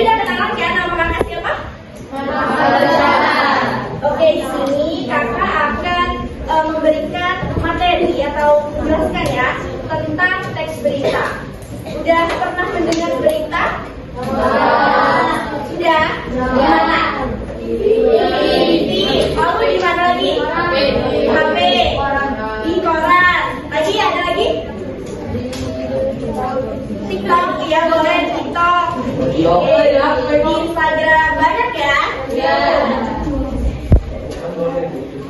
udah kenalan ya, nama kakak siapa? Oke, di sini kakak akan memberikan materi atau menjelaskan ya tentang teks berita. Udah pernah mendengar berita? Sudah? Di mana? Lalu di mana lagi? HP. Di koran. Lagi ada lagi? TikTok, ya boleh TikTok. Di Instagram banyak ya?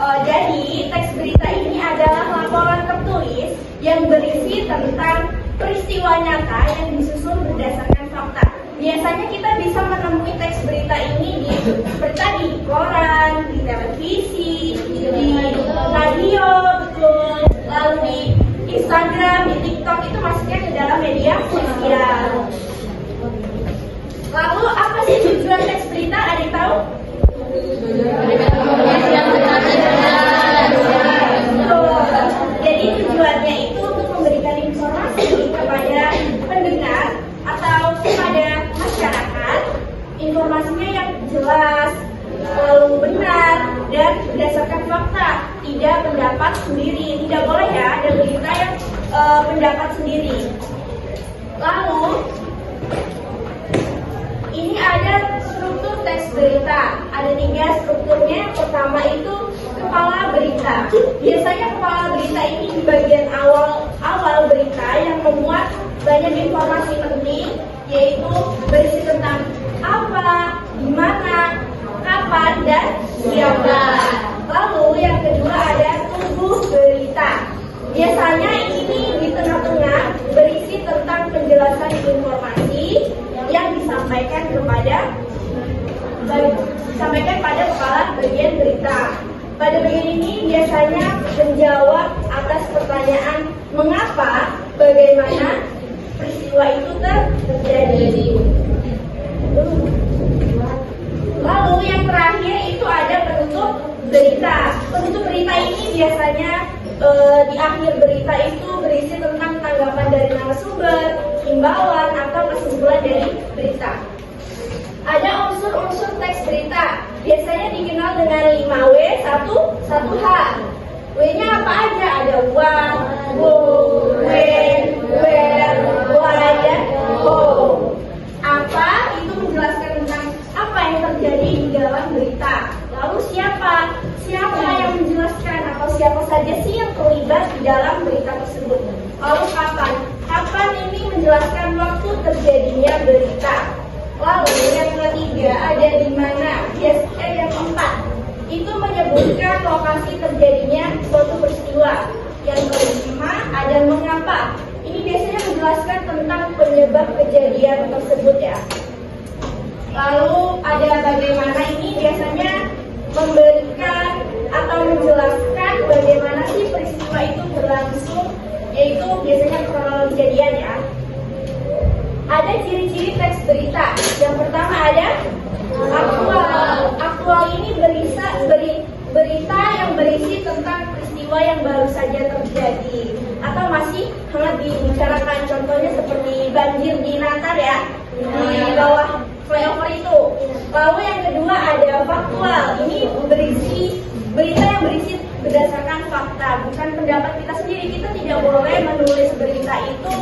Oh, jadi teks berita ini adalah laporan tertulis yang berisi tentang peristiwa nyata yang disusun berdasarkan fakta. Biasanya kita bisa menemui teks berita ini di koran, di televisi, di radio, betul. Lalu di Instagram, di TikTok itu masuknya ke dalam media sosial. Lalu apa sih tujuan teks berita? Ada yang tahu? Jadi tujuannya itu untuk memberikan informasi kepada pendengar atau kepada masyarakat, informasinya yang jelas, lalu benar dan berdasarkan fakta, tidak pendapat sendiri. Tidak boleh ya ada berita yang pendapat sendiri. Lalu ini ada struktur teks berita. Ada 3 strukturnya. Yang pertama itu kepala berita. Biasanya kepala berita ini di bagian awal berita yang memuat banyak informasi penting, yaitu berisi tentang apa, di mana, kapan, dan siapa. Lalu yang kedua ada tubuh berita. Biasanya ini di tengah-tengah berisi tentang penjelasan informasi yang disampaikan pada kepala bagian berita. Pada bagian ini biasanya menjawab atas pertanyaan mengapa, bagaimana peristiwa itu terjadi. Lalu yang terakhir itu ada penutup berita. Penutup berita ini biasanya di akhir berita itu berisi tentang tanggapan dari narasumber, himbauan atau kesimpulan dari berita. Ada unsur-unsur teks berita. Biasanya dikenal dengan 5W, 1H. W-nya apa aja? Ada what, who, when, where, why, dan how. Apa itu menjelaskan tentang apa yang terjadi di dalam berita. Lalu siapa? Siapa yang menjelaskan atau siapa saja sih yang terlibat di dalam berita tersebut. Lalu kapan? Kapan ini menjelaskan waktu terjadinya berita. Lalu yang ketiga ada di mana. Yang keempat itu menyebutkan lokasi terjadinya suatu peristiwa. Yang kelima ada mengapa. Ini biasanya menjelaskan tentang penyebab kejadian tersebut ya. Lalu ada bagaimana, ini biasanya memberikan atau menjelaskan bagaimana sih peristiwa itu berlangsung, yaitu biasanya kronologi kejadian ya. Ada ciri-ciri teks berita. Yang pertama ada aktual. Aktual ini berita yang berisi tentang peristiwa yang baru saja terjadi atau masih hangat dibicarakan. Contohnya seperti banjir di Natal ya, di bawah flyover itu. Lalu yang kedua ada faktual. Ini berita yang berisi berdasarkan fakta, bukan pendapat kita sendiri. Kita tidak boleh menulis berita itu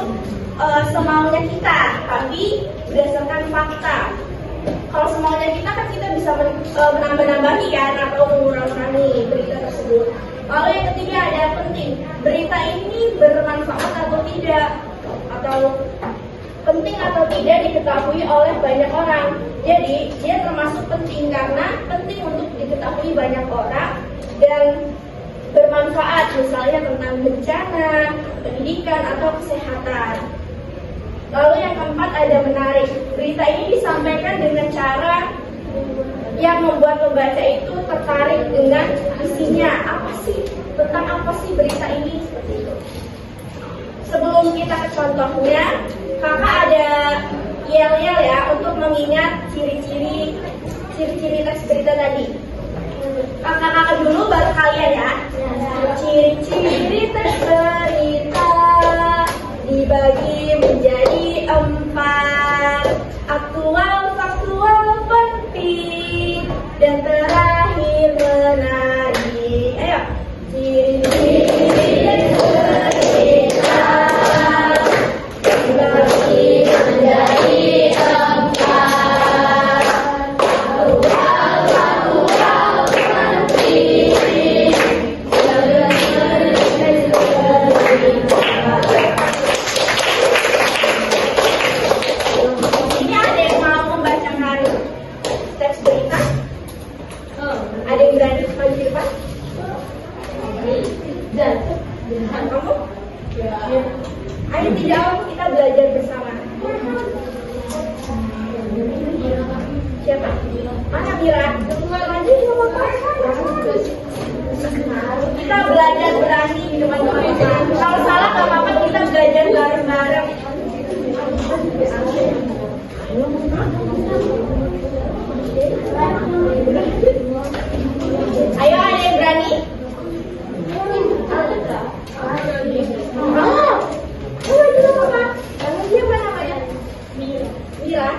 semaunya kita, tapi berdasarkan fakta. Kalau semaunya kita kan kita bisa menambah-nambahi kan atau mengurangi berita tersebut. Lalu yang ketiga ada penting. Berita ini bermanfaat atau tidak, atau penting atau tidak diketahui oleh banyak orang. Jadi dia termasuk penting karena penting untuk diketahui banyak orang dan bermanfaat, misalnya tentang bencana, pendidikan atau kesehatan. Lalu yang keempat ada menarik. Berita ini disampaikan dengan cara yang membuat pembaca itu tertarik dengan isinya. Tentang apa sih berita ini, seperti itu. Sebelum kita ke contohnya, kakak ada yel-yel ya untuk mengingat ciri-ciri teks berita tadi. Kakak dulu baru kalian ya. Ciri-ciri teks berita dibagi menjadi 4. Aktual, faktual, Mira? Kita belajar berani di depan teman-teman. Kalau salah nggak apa-apa, kita belajar bareng-bareng. Ayo, ada yang berani? Siapa namanya? Mira.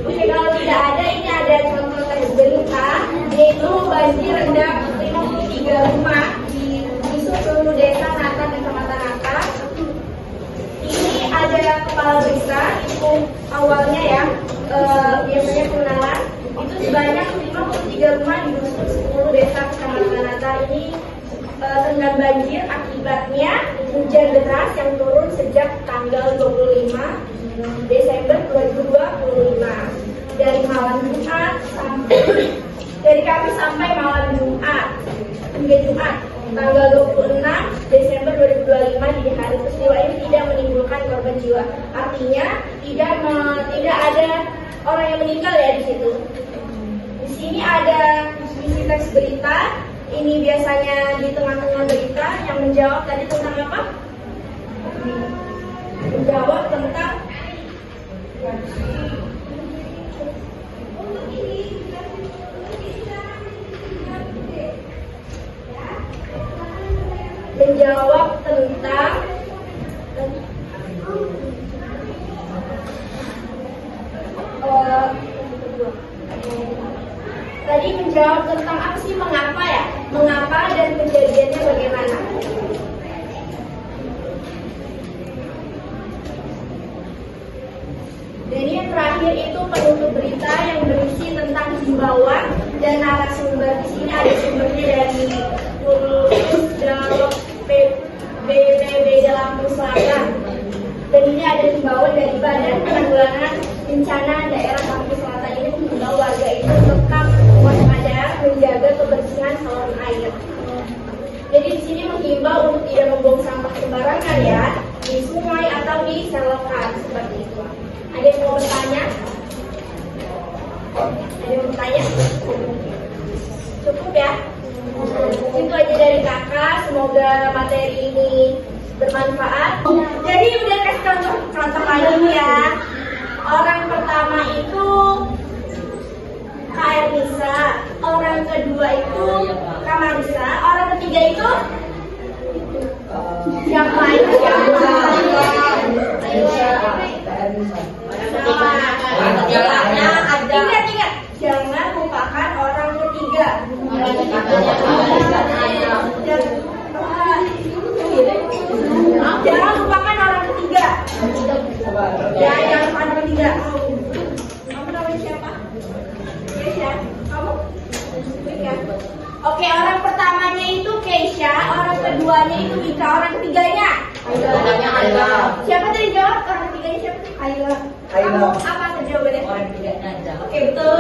Oke, kalau tidak ada, ini ada contoh teks berita, yaitu banjir rendam 53 rumah di seluruh desa Nata, Kecamatan Nata. Ini ada kepala desa, itu awalnya ya, biasanya pengenalan. Itu sebanyak 53 rumah di 10 desa Kecamatan Nata ini terendam banjir akibatnya hujan deras yang turun sejak tanggal 25 Desember 2025 dari malam Jumat dari Kamis sampai malam Jumat hingga Jumat tanggal 26 Desember 2025. Di hari peristiwa ini tidak menimbulkan korban jiwa, artinya tidak ada orang yang meninggal ya di situ. Di sini ada isi teks berita. Ini biasanya di tengah-tengah berita yang menjawab tadi tentang apa? Menjawab tentang tadi menjawab tentang apa sih, mengapa ya? Mengapa dan kejadiannya bagaimana? Dan ini yang terakhir itu penutup berita yang berisi tentang himbauan dan narasumber. Di sini ada sumbernya dari BPBD Lampung Selatan. Dan ini ada himbauan dari Badan Penanggulangan Bencana Daerah Lampung Selatan. Ini mengimbau warga itu tetap waspada, menjaga kebersihan saluran air. Jadi di sini menghimbau untuk tidak membuang sampah sembarangan ya, di sungai atau di selokan seperti itu. Ada yang mau bertanya? Ada yang mau bertanya? Cukup ya? Itu aja dari kakak. Semoga materi ini bermanfaat. Jadi udah kasih contoh lagi ya. Orang pertama itu Kak Ernisa, orang kedua itu Kak Marisa, orang ketiga itu siapa itu? Ingat, jangan lupakan orang ketiga. Jangan lupakan orang ketiga. Ya, jangan lupakan orang ketiga. Kamu namanya siapa? Keisha. Kamu? Wika. Oke, orang pertamanya itu Keisha, orang keduanya itu Wika, orang ketiganya siapa tadi jawab? Orang ketiganya siapa? Ayla. Kamu apa jawabannya? Orang ketiganya aja. Oke, betul.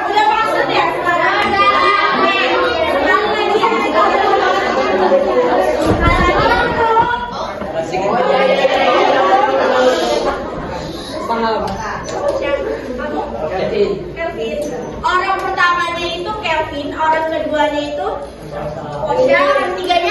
Udah maksud ya? Kelvin. Orang pertamanya itu Kelvin, orang keduanya itu Posya, orang ketiganya